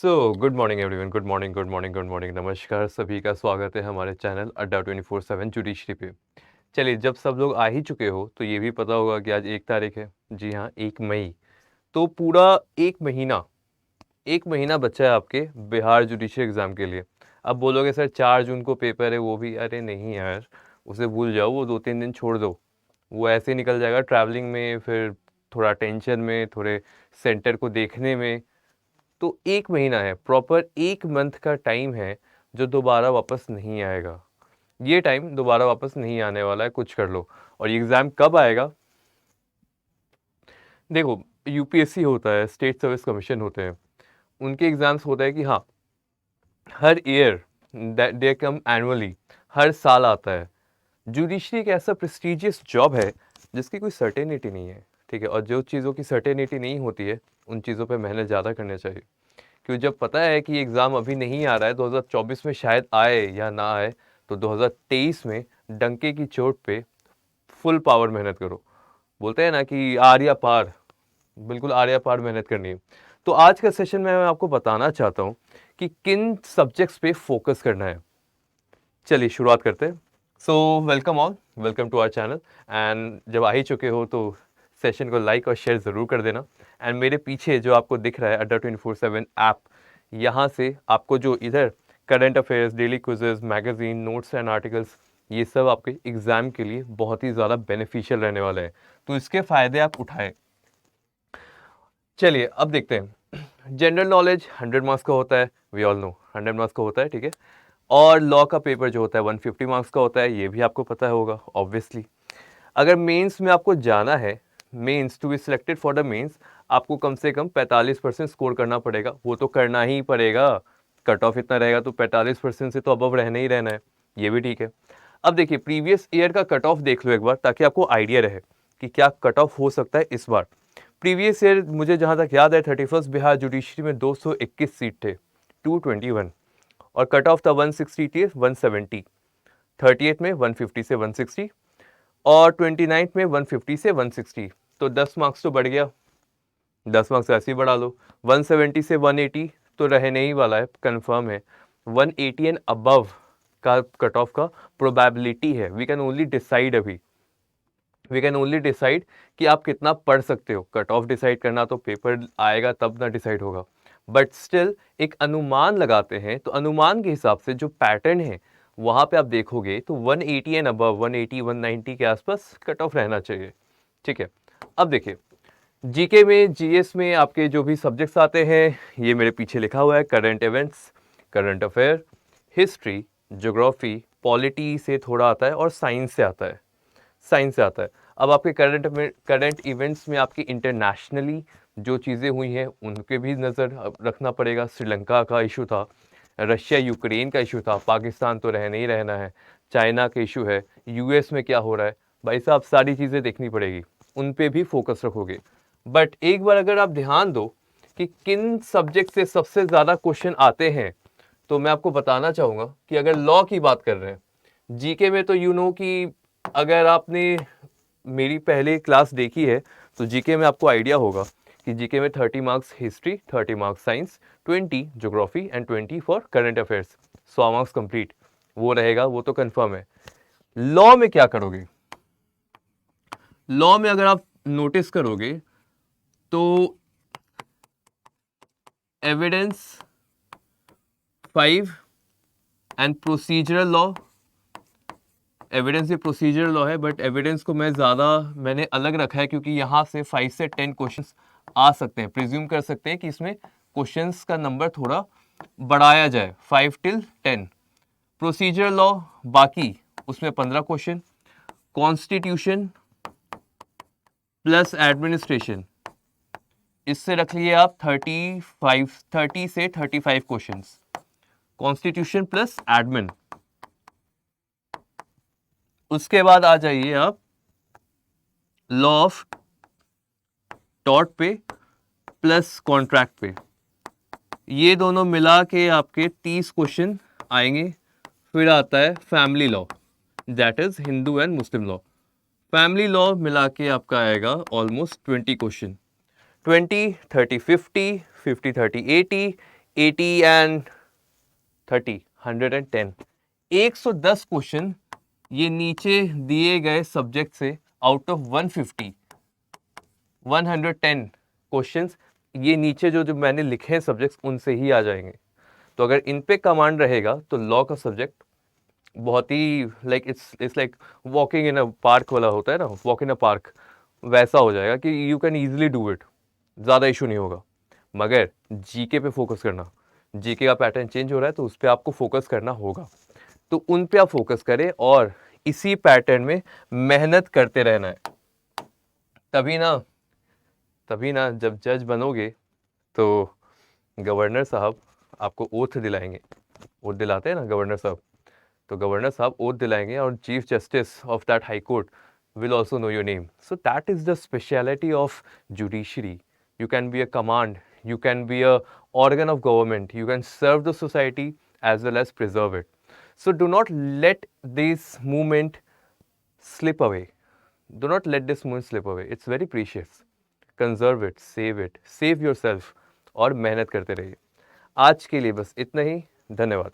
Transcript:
Good morning everyone, good morning, good morning, good morning, नमस्कार, सभी का स्वागत है हमारे चैनल अड्डा 24/7 जुडिशरी पे। चलिए, जब सब लोग आ ही चुके हो तो ये भी पता होगा कि आज 1 तारीख है। जी हाँ, 1 मई। तो पूरा 1 महीना बचा है आपके बिहार जुडिशरी एग्ज़ाम के लिए। अब बोलोगे सर 4 जून को पेपर है वो भी, अरे नहीं यार, उसे भूल जाओ, वो 2-3 दिन छोड़ दो। वो ऐसे ही निकल जाएगा ट्रैवलिंग में, फिर थोड़ा टेंशन में, थोड़े सेंटर को देखने में। तो 1 महीना है, प्रॉपर 1 मंथ का टाइम है जो दोबारा वापस नहीं आएगा। ये टाइम दोबारा वापस नहीं आने वाला है, कुछ कर लो। और ये एग्ज़ाम कब आएगा? देखो, यूपीएससी होता है, स्टेट सर्विस कमीशन होते हैं, उनके एग्ज़ाम्स होता है कि हाँ, हर ईयर दे कम एनुअली, हर साल आता है। जुडिशरी एक ऐसा प्रेस्टिजियस जॉब है जिसकी कोई सर्टेनिटी नहीं है, ठीक है? और जो चीज़ों की सर्टेनिटी नहीं होती है, उन चीज़ों पे मेहनत ज़्यादा करनी चाहिए। क्योंकि जब पता है कि एग्ज़ाम अभी नहीं आ रहा है, 2024 में शायद आए या ना आए, तो 2023 में डंके की चोट पे फुल पावर मेहनत करो। बोलते हैं ना कि आर या पार, बिल्कुल आर या पार मेहनत करनी है। तो आज का सेशन में मैं आपको बताना चाहता हूँ कि किन सब्जेक्ट्स पे फोकस करना है। चलिए शुरुआत करते हैं। So welcome all, welcome to our channel. And जब आ ही चुके हो तो सेशन को लाइक और शेयर ज़रूर कर देना। एंड मेरे पीछे जो आपको दिख रहा है अड्डा 24/7 ऐप, यहाँ से आपको जो इधर current affairs, daily quizzes, magazine, notes and articles, ये सब आपके एग्ज़ाम के लिए बहुत ही ज़्यादा बेनिफिशियल रहने वाले हैं, तो इसके फ़ायदे आप उठाएं। चलिए अब देखते हैं। जनरल नॉलेज 100 मार्क्स का होता है, वी ऑल नो 100 मार्क्स का होता है, ठीक है। और लॉ का पेपर जो होता है 150 मार्क्स का होता है, ये भी आपको पता होगा ऑब्वियसली। अगर मेंस में आपको जाना है, mains to be selected for the mains, आपको कम से कम 45% स्कोर करना पड़ेगा। वो तो करना ही पड़ेगा, कट ऑफ इतना रहेगा तो 45% से तो अबव रहना ही रहना है, ये भी ठीक है। अब देखिए, प्रीवियस ईयर का कट ऑफ देख लो एक बार, ताकि आपको आइडिया रहे कि क्या कट ऑफ हो सकता है इस बार। प्रीवियस ईयर मुझे जहाँ तक याद है, 31st बिहार जुडिशरी में 221 सीट थे, 221, और कट ऑफ था 160 थी 170, 38 में 150 से 160, और 29 में 150 से 160, तो 10 मार्क्स तो बढ़ गया। 10 मार्क्स ऐसे ही बढ़ा लो। 170 से 180 तो रहने ही वाला है, कंफर्म है। 180 एंड अबव का कट ऑफ का प्रोबेबिलिटी है। वी कैन ओनली डिसाइड अभी, वी कैन ओनली डिसाइड कि आप कितना पढ़ सकते हो। कट ऑफ डिसाइड करना तो पेपर आएगा तब ना डिसाइड होगा, बट स्टिल एक अनुमान लगाते हैं। तो अनुमान के हिसाब से जो पैटर्न है वहाँ पे आप देखोगे तो 180 एंड अबव, 180 190 के आसपास कट ऑफ रहना चाहिए, ठीक है। अब देखिए, जीके में, जीएस में आपके जो भी सब्जेक्ट्स आते हैं, ये मेरे पीछे लिखा हुआ है। Current events, current affair, history, geography, polity से थोड़ा आता है, और साइंस से आता है, साइंस से आता है। अब आपके करंट इवेंट्स में आपकी इंटरनेशनली जो चीज़ें हुई हैं उनके भी नज़र रखना पड़ेगा। श्रीलंका का इशू था, रशिया यूक्रेन का इशू था, पाकिस्तान तो रहना ही रहना है, चाइना का इशू है, यूएस में क्या हो रहा है, भाई साहब सारी चीज़ें देखनी पड़ेगी, उन पे भी फोकस रखोगे। बट एक बार अगर आप ध्यान दो कि किन सब्जेक्ट से सबसे ज़्यादा क्वेश्चन आते हैं, तो मैं आपको बताना चाहूँगा कि अगर लॉ की बात कर रहे हैं, जीके में तो यू नो कि अगर आपने मेरी पहले क्लास देखी है तो जीके में आपको आइडिया होगा कि जीके में 30 marks history, 30 marks science, 20 geography and 20 for current affairs, 100 marks complete वो रहेगा, वो तो कंफर्म है। लॉ में क्या करोगे? लॉ में अगर आप नोटिस करोगे तो evidence 5 and procedural law, evidence ये प्रोसीजर लॉ है, बट एविडेंस को मैंने अलग रखा है क्योंकि यहाँ से 5 से 10 क्वेश्चंस आ सकते हैं। प्रिज्यूम कर सकते हैं कि इसमें क्वेश्चंस का नंबर थोड़ा बढ़ाया जाए, 5 till 10। प्रोसीजर लॉ बाकी, उसमें 15 क्वेश्चन। कॉन्स्टिट्यूशन प्लस एडमिनिस्ट्रेशन, इससे रख लिए आप 30 से 35 क्वेश्चंस। Constitution plus admin. उसके बाद आ जाइए आप लॉ ऑफ टॉर्ट पे प्लस कॉन्ट्रैक्ट पे, ये दोनों मिला के आपके 30 क्वेश्चन आएंगे। फिर आता है family law, that is Hindu and Muslim law. Family law मिला के आपका आएगा ऑलमोस्ट 20 क्वेश्चन। 20 30 50, 50 30 80, 80 एंड 30, 110, 110 क्वेश्चन ये नीचे दिए गए सब्जेक्ट से आउट ऑफ 150, 110 क्वेश्चंस ये नीचे जो जो मैंने लिखे हैं सब्जेक्ट्स उनसे ही आ जाएंगे। तो अगर इन पे कमांड रहेगा तो लॉ का सब्जेक्ट बहुत ही like it's like walking in a park वाला होता है ना, वॉक इन अ पार्क, वैसा हो जाएगा कि you can easily do it, ज़्यादा इशू नहीं होगा। मगर जीके पे फोकस करना, जीके का पैटर्न चेंज हो रहा है तो उस पर आपको फोकस करना होगा, तो उन पे आप फोकस करें और इसी पैटर्न में मेहनत करते रहना है। तभी ना जब जज बनोगे तो गवर्नर साहब आपको ओथ दिलाएंगे, ओथ दिलाते हैं ना गवर्नर साहब, तो गवर्नर साहब ओथ दिलाएंगे और chief justice of that high court will also know your name. So that is the speciality of judiciary. You can be a command, you can be a organ of government, you can serve the society as well as preserve it. So do not let this movement slip away. Do not let this moment slip away. It's very precious. Conserve it, save yourself और मेहनत करते रहिए। आज के लिए बस इतना ही, धन्यवाद।